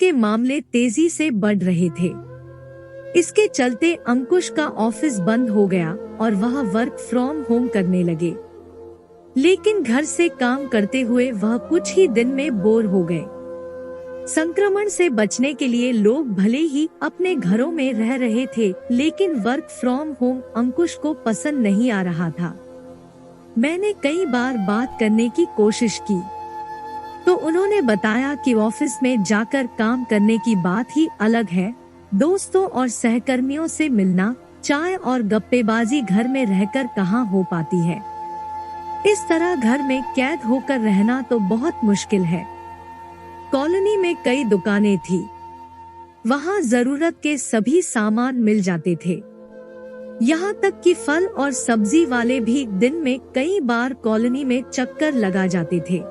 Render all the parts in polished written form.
के मामले तेजी से बढ़ रहे थे। इसके चलते अंकुश का ऑफिस बंद हो गया और वह वर्क फ्रॉम होम करने लगे। लेकिन घर से काम करते हुए वह कुछ ही दिन में बोर हो गए। संक्रमण से बचने के लिए लोग भले ही अपने घरों में रह रहे थे, लेकिन वर्क फ्रॉम होम अंकुश को पसंद नहीं आ रहा था। मैंने कई बार बात करने की कोशिश की, तो उन्होंने बताया कि ऑफिस में जाकर काम करने की बात ही अलग है। दोस्तों और सहकर्मियों से मिलना, चाय और गप्पेबाजी घर में रहकर कहाँ हो पाती है। इस तरह घर में कैद होकर रहना तो बहुत मुश्किल है। कॉलोनी में कई दुकानें थी, वहाँ जरूरत के सभी सामान मिल जाते थे। यहाँ तक कि फल और सब्जी वाले भी दिन में कई बार कॉलोनी में चक्कर लगा जाते थे।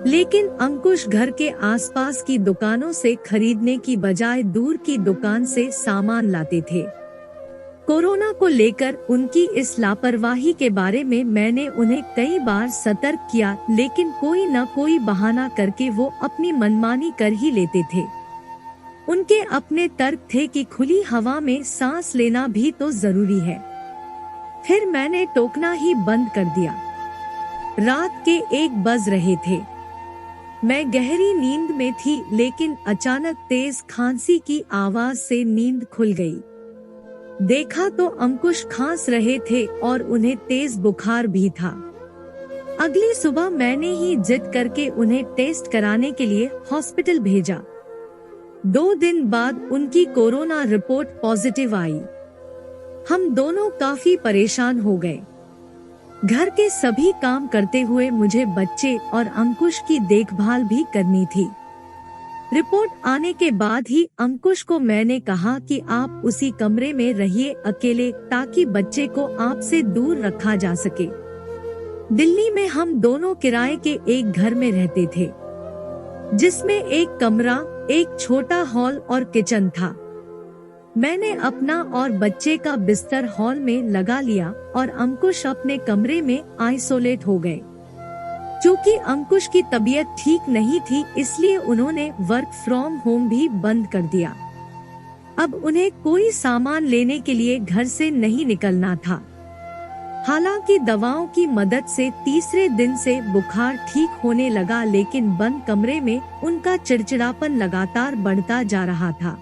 लेकिन अंकुश घर के आसपास की दुकानों से खरीदने की बजाय दूर की दुकान से सामान लाते थे। कोरोना को लेकर उनकी इस लापरवाही के बारे में मैंने उन्हें कई बार सतर्क किया, लेकिन कोई न कोई बहाना करके वो अपनी मनमानी कर ही लेते थे। उनके अपने तर्क थे कि खुली हवा में सांस लेना भी तो जरूरी है। फिर मैंने टोकना ही बंद कर दिया। रात के 1 बज रहे थे। मैं गहरी नींद में थी, लेकिन अचानक तेज खांसी की आवाज से नींद खुल गई। देखा तो अंकुश खांस रहे थे और उन्हें तेज बुखार भी था। अगली सुबह मैंने ही जिद करके उन्हें टेस्ट कराने के लिए हॉस्पिटल भेजा। 2 दिन बाद उनकी कोरोना रिपोर्ट पॉजिटिव आई। हम दोनों काफी परेशान हो गए। घर के सभी काम करते हुए मुझे बच्चे और अंकुश की देखभाल भी करनी थी। रिपोर्ट आने के बाद ही अंकुश को मैंने कहा कि आप उसी कमरे में रहिए अकेले, ताकि बच्चे को आपसे दूर रखा जा सके। दिल्ली में हम दोनों किराए के एक घर में रहते थे, जिसमें एक कमरा, एक छोटा हॉल और किचन था। मैंने अपना और बच्चे का बिस्तर हॉल में लगा लिया और अंकुश अपने कमरे में आइसोलेट हो गए। क्योंकि अंकुश की तबीयत ठीक नहीं थी, इसलिए उन्होंने वर्क फ्रॉम होम भी बंद कर दिया। अब उन्हें कोई सामान लेने के लिए घर से नहीं निकलना था। हालांकि दवाओं की मदद से तीसरे दिन से बुखार ठीक होने लगा, लेकिन बंद कमरे में उनका चिड़चिड़ापन लगातार बढ़ता जा रहा था।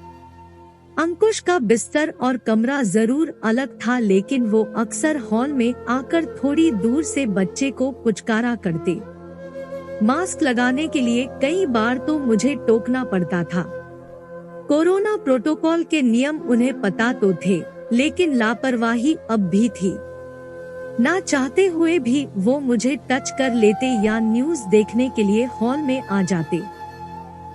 अंकुश का बिस्तर और कमरा जरूर अलग था, लेकिन वो अक्सर हॉल में आकर थोड़ी दूर से बच्चे को पुचकारा करते। मास्क लगाने के लिए कई बार तो मुझे टोकना पड़ता था। कोरोना प्रोटोकॉल के नियम उन्हें पता तो थे, लेकिन लापरवाही अब भी थी। ना चाहते हुए भी वो मुझे टच कर लेते या न्यूज देखने के लिए हॉल में आ जाते।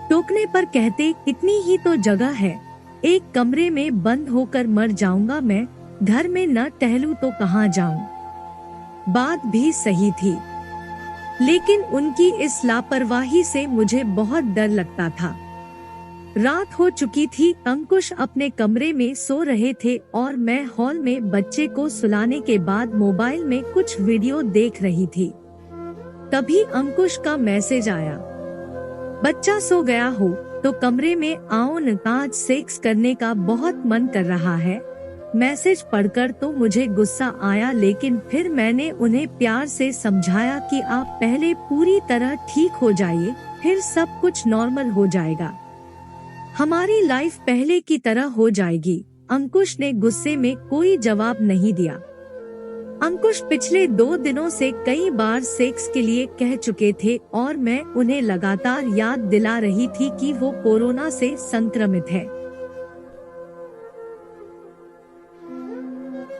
टोकने पर कहते, इतनी ही तो जगह है, एक कमरे में बंद होकर मर जाऊंगा मैं, घर में न टहलूं तो कहाँ जाऊं। बात भी सही थी, लेकिन उनकी इस लापरवाही से मुझे बहुत डर लगता था। रात हो चुकी थी, अंकुश अपने कमरे में सो रहे थे और मैं हॉल में बच्चे को सुलाने के बाद मोबाइल में कुछ वीडियो देख रही थी। तभी अंकुश का मैसेज आया, बच्चा सो गया हो तो कमरे में आओ न, आज सेक्स करने का बहुत मन कर रहा है। मैसेज पढ़कर तो मुझे गुस्सा आया, लेकिन फिर मैंने उन्हें प्यार से समझाया कि आप पहले पूरी तरह ठीक हो जाइए, फिर सब कुछ नॉर्मल हो जाएगा, हमारी लाइफ पहले की तरह हो जाएगी। अंकुश ने गुस्से में कोई जवाब नहीं दिया। अंकुश पिछले 2 दिनों से कई बार सेक्स के लिए कह चुके थे और मैं उन्हें लगातार याद दिला रही थी कि वो कोरोना से संक्रमित है।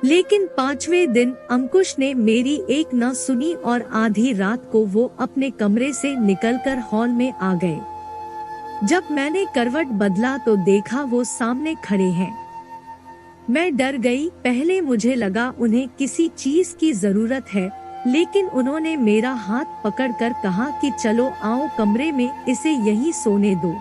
लेकिन 5वें दिन अंकुश ने मेरी एक न सुनी और आधी रात को वो अपने कमरे से निकलकर हॉल में आ गए। जब मैंने करवट बदला तो देखा वो सामने खड़े हैं। मैं डर गई। पहले मुझे लगा उन्हें किसी चीज की जरूरत है, लेकिन उन्होंने मेरा हाथ पकड़कर कहा कि चलो आओ कमरे में, इसे यहीं सोने दो।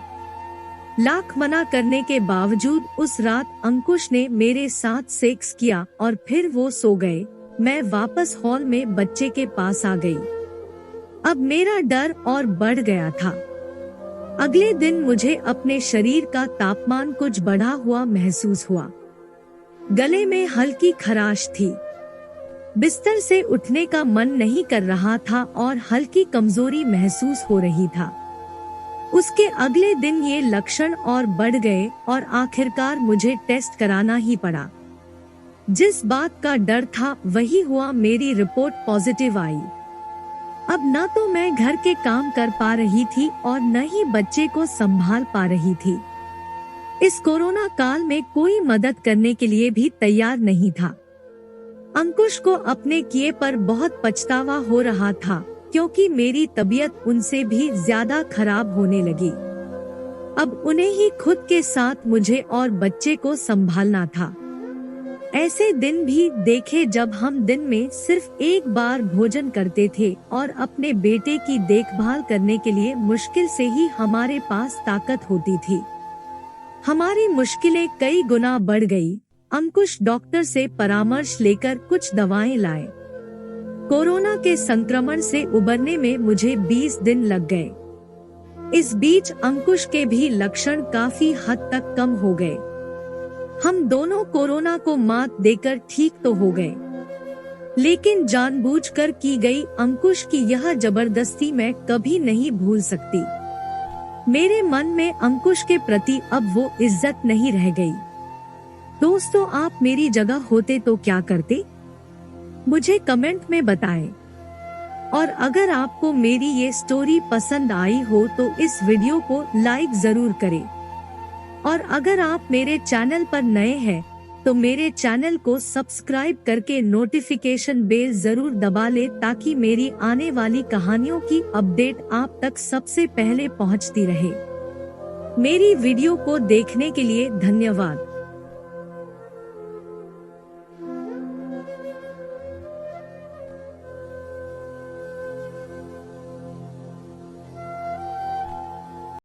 लाख मना करने के बावजूद उस रात अंकुश ने मेरे साथ सेक्स किया और फिर वो सो गए। मैं वापस हॉल में बच्चे के पास आ गई। अब मेरा डर और बढ़ गया था। अगले दिन मुझे अपने शरीर का तापमान कुछ बढ़ा हुआ महसूस हुआ। गले में हल्की खराश थी। बिस्तर से उठने का मन नहीं कर रहा था और हल्की कमजोरी महसूस हो रही था। उसके अगले दिन ये लक्षण और बढ़ गए और आखिरकार मुझे टेस्ट कराना ही पड़ा। जिस बात का डर था वही हुआ, मेरी रिपोर्ट पॉजिटिव आई। अब न तो मैं घर के काम कर पा रही थी और न ही बच्चे को संभाल पा रही थी। इस कोरोना काल में कोई मदद करने के लिए भी तैयार नहीं था। अंकुश को अपने किए पर बहुत पछतावा हो रहा था, क्योंकि मेरी तबीयत उनसे भी ज्यादा खराब होने लगी। अब उन्हें ही खुद के साथ मुझे और बच्चे को संभालना था। ऐसे दिन भी देखे जब हम दिन में सिर्फ एक बार भोजन करते थे और अपने बेटे की देखभाल करने के लिए मुश्किल से ही हमारे पास ताकत होती थी। हमारी मुश्किलें कई गुना बढ़ गई। अंकुश डॉक्टर से परामर्श लेकर कुछ दवाएं लाए। कोरोना के संक्रमण से उबरने में मुझे 20 दिन लग गए। इस बीच अंकुश के भी लक्षण काफी हद तक कम हो गए। हम दोनों कोरोना को मात देकर ठीक तो हो गए, लेकिन जानबूझकर की गई अंकुश की यह जबरदस्ती मैं कभी नहीं भूल सकती। मेरे मन में अंकुश के प्रति अब वो इज्जत नहीं रह गई। दोस्तों, आप मेरी जगह होते तो क्या करते? मुझे कमेंट में बताएं। और अगर आपको मेरी ये स्टोरी पसंद आई हो तो इस वीडियो को लाइक जरूर करें। और अगर आप मेरे चैनल पर नए हैं तो मेरे चैनल को सब्सक्राइब करके नोटिफिकेशन बेल जरूर दबा ले, ताकि मेरी आने वाली कहानियों की अपडेट आप तक सबसे पहले पहुंचती रहे। मेरी वीडियो को देखने के लिए धन्यवाद।